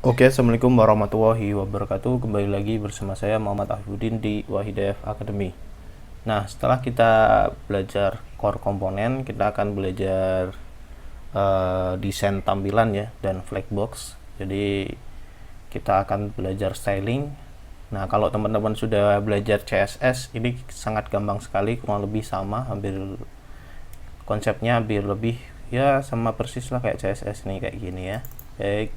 Oke, Assalamualaikum warahmatullahi wabarakatuh. Kembali lagi bersama saya Muhammad Afifuddin di Wahidayaf Academy. Nah, setelah kita belajar core komponen, kita akan belajar desain tampilan ya dan flagbox. Jadi kita akan belajar styling. Nah, kalau teman-teman sudah belajar CSS, ini sangat gampang sekali, kurang lebih sama, hampir konsepnya hampir lebih ya sama persis lah kayak CSS nih, kayak gini ya. Baik,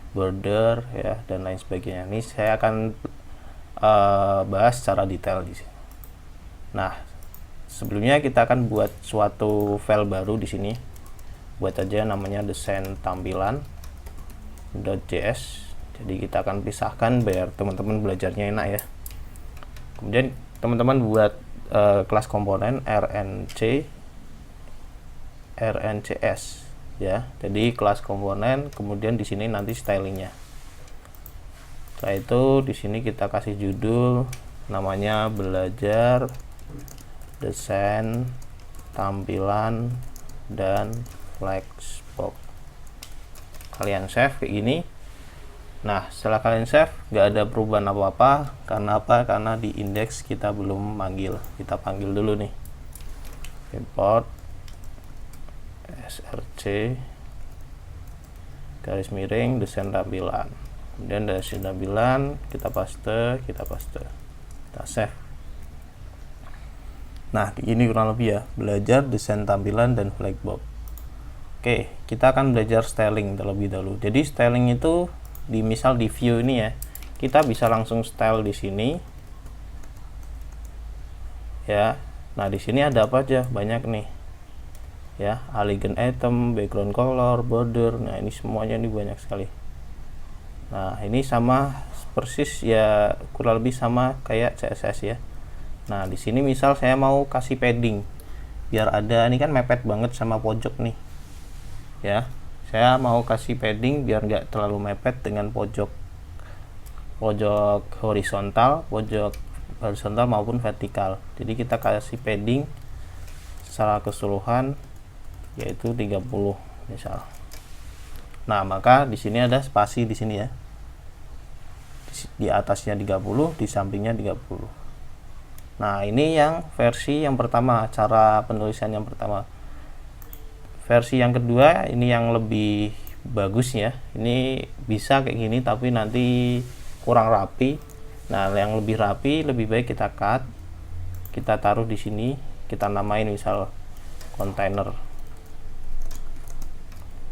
border ya dan lain sebagainya. Ini saya akan bahas secara detail di sini. Nah, sebelumnya kita akan buat suatu file baru di sini. Buat aja namanya desain tampilan.js. Jadi kita akan pisahkan biar teman-teman belajarnya enak ya. Kemudian teman-teman buat kelas komponen RNCS ya. Jadi kelas komponen, kemudian di sini nanti stylingnya. Setelah itu di sini kita kasih judul namanya belajar desain tampilan dan flagbox. Kalian save kayak gini. Nah, setelah kalian save nggak ada perubahan apa-apa. Karena apa? Karena di index kita belum manggil. Kita panggil dulu nih. Import src garis miring desain tampilan. Kemudian dari desain tampilan kita paste, kita save. Nah, ini kurang lebih ya, belajar desain tampilan dan flagbox. Oke, kita akan belajar styling terlebih dahulu. Jadi styling itu misal di view ini ya, kita bisa langsung style di sini. Ya. Nah, di sini ada apa aja? Banyak nih. Ya, elegant item, background color, border. Nah, ini semuanya ini banyak sekali. Nah, ini sama persis ya, kurang lebih sama kayak CSS ya. Nah, di sini misal saya mau kasih padding biar ada, ini kan mepet banget sama pojok nih. Ya, saya mau kasih padding biar nggak terlalu mepet dengan pojok horizontal, maupun vertikal. Jadi kita kasih padding secara keseluruhan yaitu 30 misal. Nah, maka di sini ada spasi di sini ya. Di atasnya 30, di sampingnya 30. Nah, ini yang versi yang pertama, cara penulisan yang pertama. Versi yang kedua ini yang lebih bagus ya. Ini bisa kayak gini tapi nanti kurang rapi. Nah, yang lebih rapi lebih baik kita cut. Kita taruh di sini, kita namain misal container.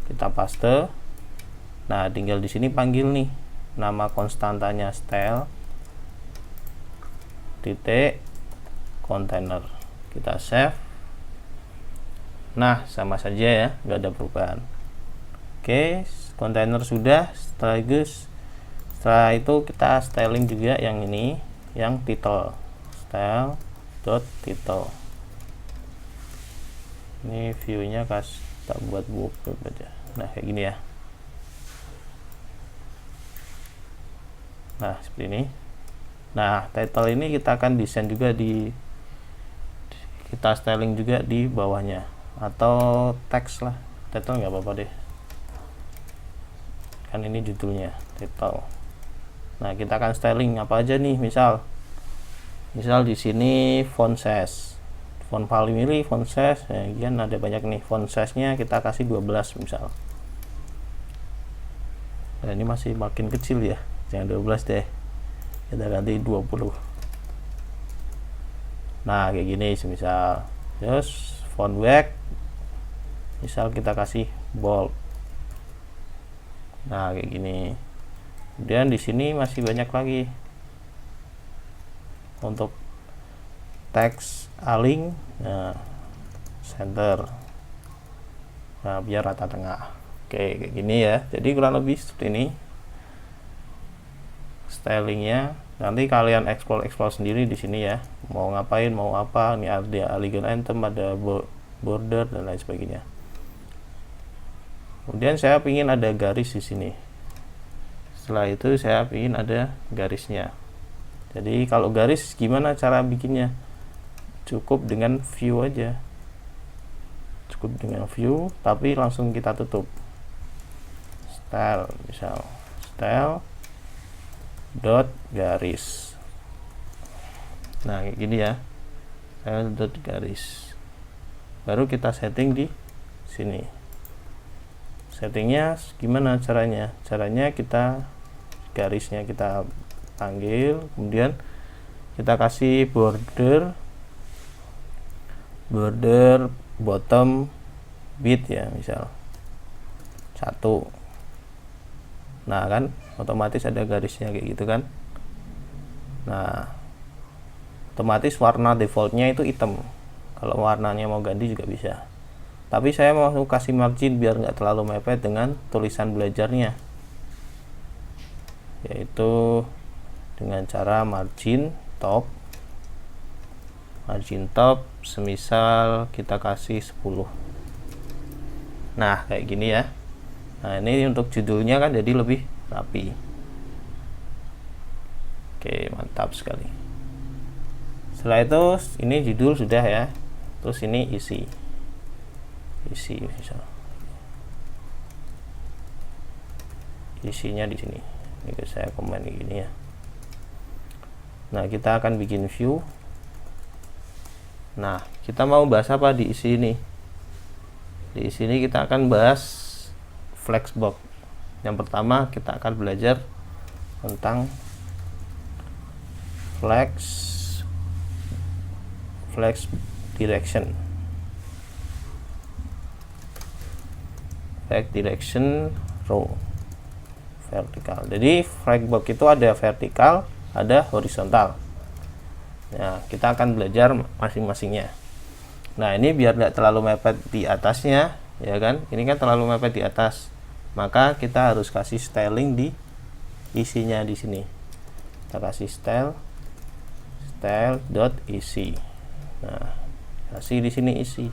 Kita paste. Nah, tinggal di sini panggil nih nama konstantanya style titik container. Kita save. Nah, sama saja ya, nggak ada perubahan. Oke, container sudah. Setelah itu kita styling juga yang ini, yang title, style.title. Ini viewnya kita buat wallpaper aja. Nah, kayak gini ya. Nah, seperti ini. Nah, title ini kita akan desain juga kita styling juga di bawahnya atau teks lah. Title nggak apa-apa deh, kan ini judulnya title. Nah, kita akan styling apa aja nih, misal di sini font size, font family, font size ya, kan ada banyak nih. Font size nya kita kasih 12 misal. Nah, ini masih makin kecil ya, jangan 12 deh, kita ganti 20. Nah, kayak gini semisal. Terus font back misal kita kasih bold. Nah, kayak gini. Kemudian di sini masih banyak lagi untuk teks align, nah, center. Nah, biar rata tengah. Oke, kayak gini ya. Jadi kurang lebih seperti ini stylingnya. Nanti kalian explore sendiri di sini ya. Mau ngapain, mau apa? Ini ada elegant item, ada border dan lain sebagainya. Kemudian saya ingin ada garis di sini. Setelah itu saya ingin ada garisnya. Jadi kalau garis gimana cara bikinnya? Cukup dengan view aja. Tapi langsung kita tutup. Style misal style dot garis. Nah kayak gini ya, style dot garis. Baru kita setting di sini. Settingnya gimana caranya? Caranya kita garisnya kita panggil, kemudian kita kasih border bottom width ya, misal 1. Nah kan otomatis ada garisnya kayak gitu kan. Nah otomatis warna defaultnya itu hitam. Kalau warnanya mau ganti juga bisa, tapi saya mau kasih margin biar nggak terlalu mepet dengan tulisan belajarnya, yaitu dengan cara margin top semisal kita kasih 10. Nah kayak gini ya. Nah ini untuk judulnya kan jadi lebih rapi. Oke, mantap sekali. Setelah itu ini judul sudah ya, terus ini isi misal isinya di sini. Ini saya komen gini ya. Nah kita akan bikin view. Nah kita mau bahas apa di isi ini? Di sini kita akan bahas flexbox. Yang pertama kita akan belajar tentang flex direction. Flex direction row vertikal. Jadi flexbox itu ada vertikal, ada horizontal. Nah, kita akan belajar masing-masingnya. Nah, ini biar nggak terlalu mepet di atasnya, ya kan? Ini kan terlalu mepet di atas. Maka kita harus kasih styling di isinya di sini. Kita kasih style dot isi. Nah, kasih di sini isi.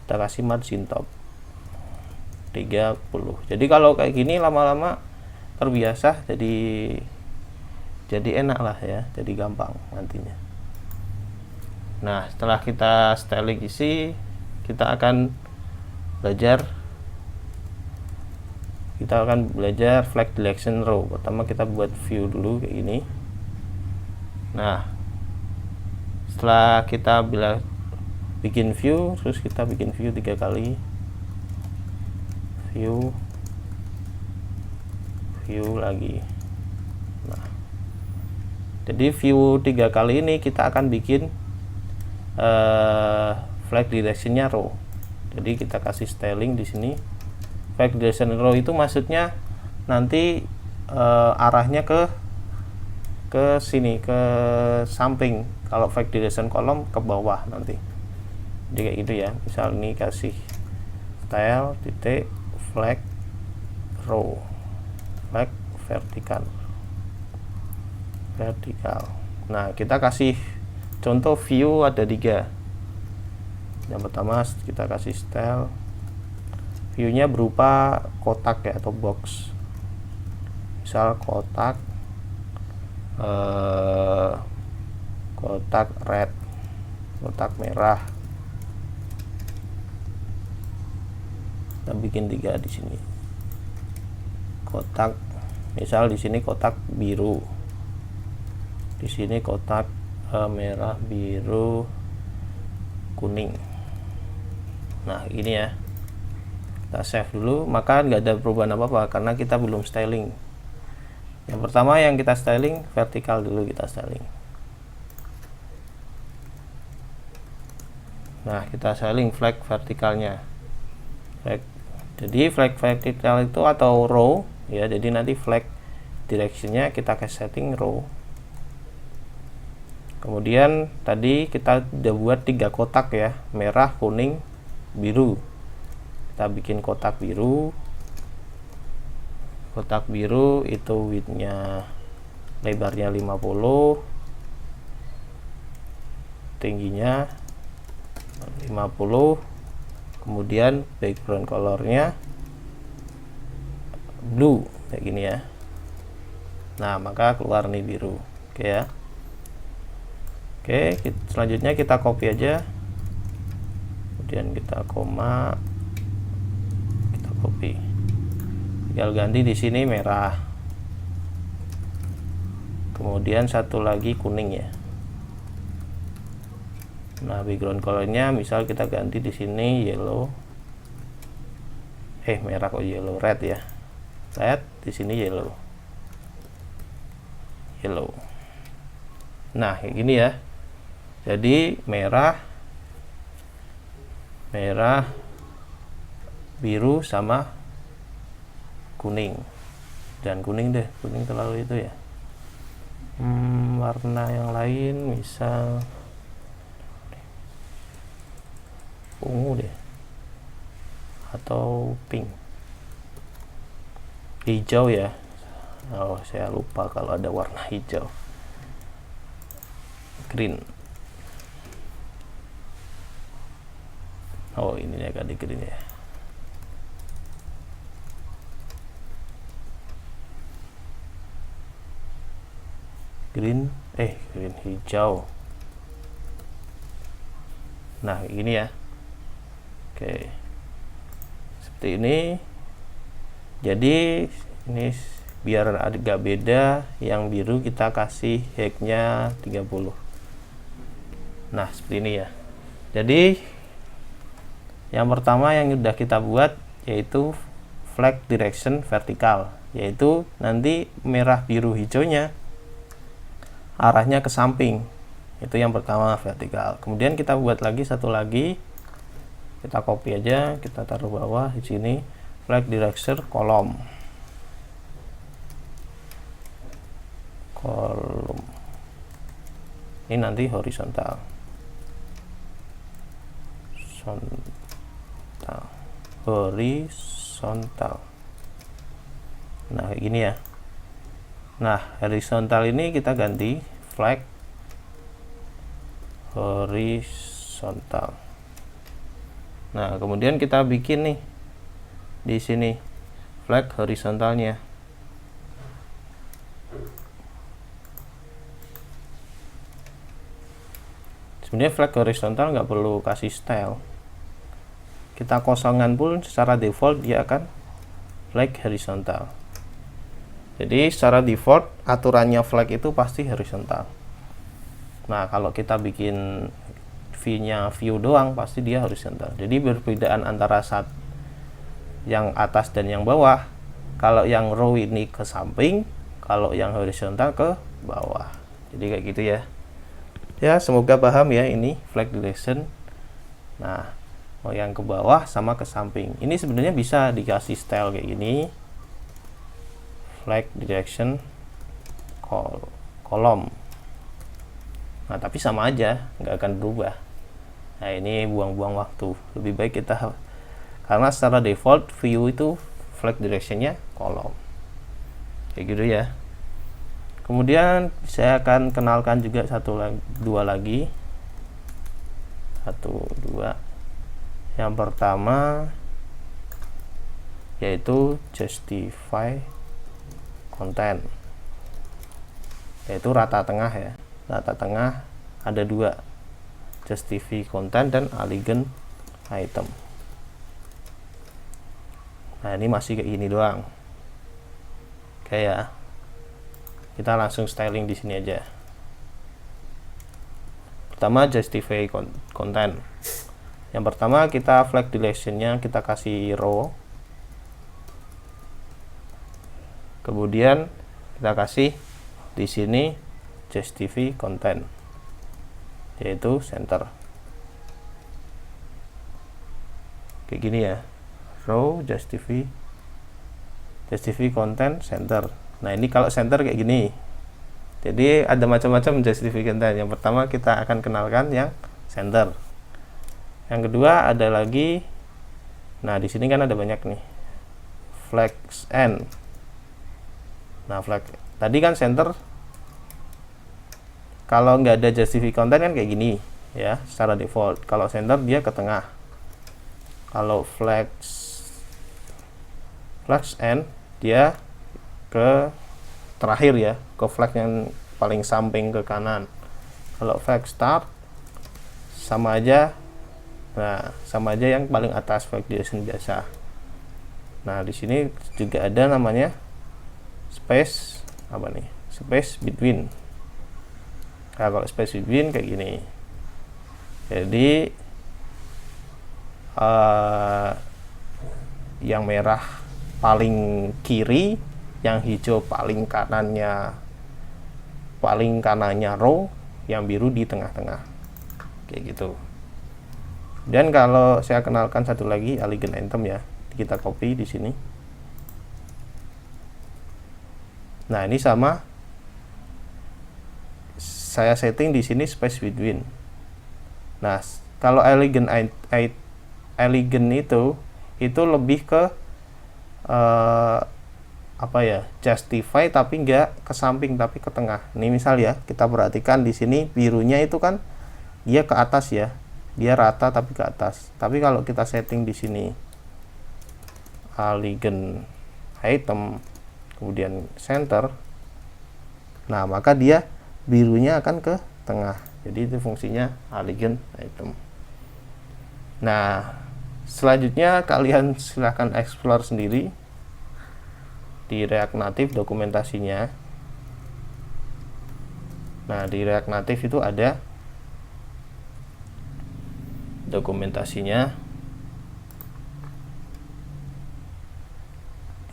Kita kasih margin top 30. Jadi kalau kayak gini lama-lama terbiasa, jadi enak lah ya, jadi gampang nantinya. Nah setelah kita styling isi, kita akan belajar flex direction row. Pertama kita buat view dulu kayak gini. Nah setelah kita bikin view, terus kita bikin view 3 kali, view lagi. Nah jadi view 3 kali ini kita akan bikin flex directionnya row. Jadi kita kasih styling di sini. Flex direction row itu maksudnya nanti arahnya ke sini, ke samping. Kalau flex direction column ke bawah nanti. Jadi kayak gitu ya. Misal ini kasih style titik flex row, flex vertikal. Nah kita kasih contoh view ada 3. Yang pertama kita kasih style, viewnya berupa kotak ya, atau box. Misal kotak red, kotak merah. Kita bikin 3 di sini. Kotak, misal di sini kotak biru, di sini kotak merah, biru, kuning. Nah ini ya, kita save dulu. Maka nggak ada perubahan apa-apa karena kita belum styling. Yang pertama yang kita styling vertikal dulu, kita styling. Nah kita styling flag vertikalnya. Jadi flag vertikal itu atau row ya, jadi nanti flag directionnya kita kasih setting row. Kemudian tadi kita udah buat 3 kotak ya, merah, kuning, biru. Kita bikin kotak biru. Kotak biru itu widthnya, lebarnya 50, tingginya 50. Kemudian background colornya blue kayak gini ya. Nah maka keluar nih biru. Oke ya. Oke, selanjutnya kita copy aja, kemudian kita koma, copy, tinggal ganti di sini merah, kemudian satu lagi kuning ya. Nah, background colornya misal kita ganti di sini yellow, merah kok, yellow, red ya, red, di sini yellow. Nah, kayak gini ya. Jadi merah, biru sama kuning. Dan kuning deh, kuning terlalu itu ya. Warna yang lain misal ungu deh, atau pink, hijau ya. Oh, saya lupa kalau ada warna hijau. Green. Oh, ini ya, ganti green ya. Green hijau. Nah, ini ya. Oke, seperti ini. Jadi ini biar agak beda, yang biru kita kasih height-nya 30. Nah, seperti ini ya. Jadi yang pertama yang sudah kita buat yaitu flag direction vertikal, yaitu nanti merah biru hijaunya arahnya ke samping. Itu yang pertama, vertikal. Kemudian kita buat lagi satu lagi, kita copy aja, kita taruh bawah di sini, flag direction kolom. Ini nanti horizontal. Nah, kayak gini ya. Nah, horizontal ini kita ganti flag horizontal. Nah, kemudian kita bikin nih di sini flag horizontalnya. Sebenarnya flag horizontal nggak perlu kasih style. Kita kosongan pun secara default dia akan flag horizontal. Jadi secara default aturannya flag itu pasti horizontal. Nah, kalau kita bikin view doang pasti dia horizontal. Jadi perbedaan antara yang atas dan yang bawah. Kalau yang row ini ke samping, kalau yang horizontal ke bawah. Jadi kayak gitu ya. Ya, semoga paham ya ini flag direction. Nah, mau yang ke bawah sama ke samping. Ini sebenarnya bisa dikasih style kayak gini. Flag direction kolom. Nah, tapi sama aja, nggak akan berubah. Nah, ini buang-buang waktu. Lebih baik kita, karena secara default view itu flag directionnya kolom. Kayak gitu ya. Kemudian saya akan kenalkan juga dua lagi. Yang pertama yaitu justify content, yaitu rata tengah ya. Rata tengah ada dua, justify content dan elegant item. Nah, ini masih kayak gini doang. Oke ya. Kita langsung styling di sini aja. Pertama, justify content. Yang pertama kita flag direction-nya kita kasih row. Kemudian kita kasih di sini justify content, yaitu center. Kayak gini ya. Row justify content center. Nah, ini kalau center kayak gini. Jadi ada macam-macam justify content. Yang pertama kita akan kenalkan yang center. Yang kedua ada lagi. Nah, di sini kan ada banyak nih. Flex end. Nah, flag tadi kan center. Kalau nggak ada justify content kan kayak gini ya, secara default. Kalau center dia ke tengah. Kalau flex end dia ke terakhir ya, ke flag yang paling samping ke kanan. Kalau flag start sama aja. Nah, sama aja yang paling atas flag direction biasa. Nah, di sini juga ada namanya space apa nih? Space between. Nah, kalau space between kayak gini. Jadi yang merah paling kiri, yang hijau paling kanannya row, yang biru di tengah-tengah. Kayak gitu. Dan kalau saya kenalkan satu lagi elegant item ya, kita copy di sini. Nah, ini sama. Saya setting di sini space between. Nah, kalau elegant itu lebih ke apa ya, justify tapi nggak ke samping tapi ke tengah. Ini misal ya, kita perhatikan di sini birunya itu kan dia ke atas ya, dia rata tapi ke atas. Tapi kalau kita setting di sini elegant item kemudian center, nah maka dia birunya akan ke tengah. Jadi itu fungsinya elegant item. Nah, selanjutnya kalian silahkan explore sendiri di React Native dokumentasinya. Nah, di React Native itu ada dokumentasinya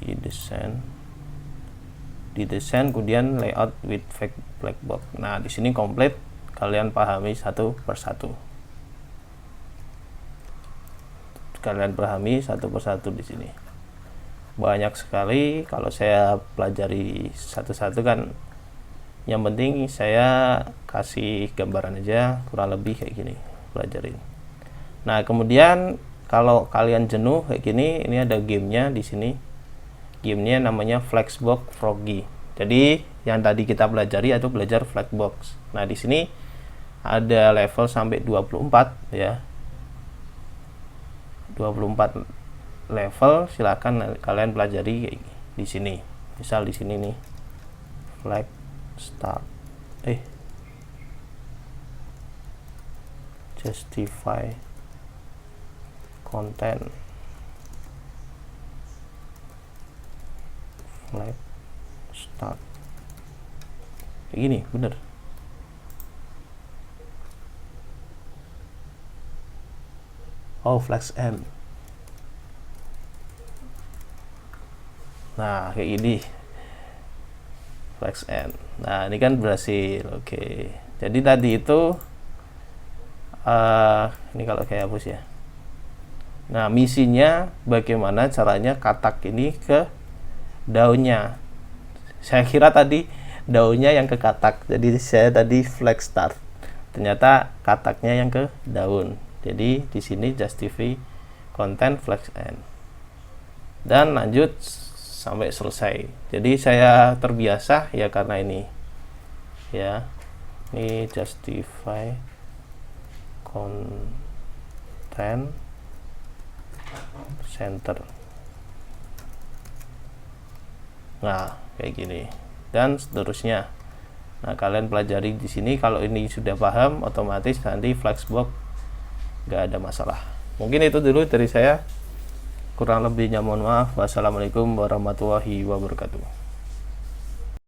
di desain kemudian layout with black box. Nah, di sini komplit, kalian pahami satu persatu. Di sini. Banyak sekali, kalau saya pelajari satu-satu kan, yang penting saya kasih gambaran aja, kurang lebih kayak gini, pelajarin. Nah, kemudian kalau kalian jenuh kayak gini, ini ada gamenya di sini. Gamenya namanya Flexbox Froggy. Jadi yang tadi kita pelajari itu belajar Flexbox. Nah, di sini ada level sampai 24 ya. 24 level, silakan kalian pelajari di sini. Misal di sini nih, flag start, justify content, flag start, kayak gini, bener. Oh, flex end. Nah, kayak gini, flex end. Nah, ini kan berhasil. Oke. Jadi tadi itu ini kalau kayak hapus ya. Nah, misinya bagaimana caranya katak ini ke daunnya. Saya kira tadi daunnya yang ke katak. Jadi saya tadi flex start. Ternyata kataknya yang ke daun. Jadi di sini justify content flex end. Dan lanjut sampai selesai. Jadi saya terbiasa ya karena ini. Ya. Ini justify content center. Nah, kayak gini. Dan seterusnya. Nah, kalian pelajari di sini. Kalau ini sudah paham, otomatis nanti Flexbox nggak ada masalah. Mungkin itu dulu dari saya. Kurang lebihnya mohon maaf. Wassalamualaikum warahmatullahi wabarakatuh.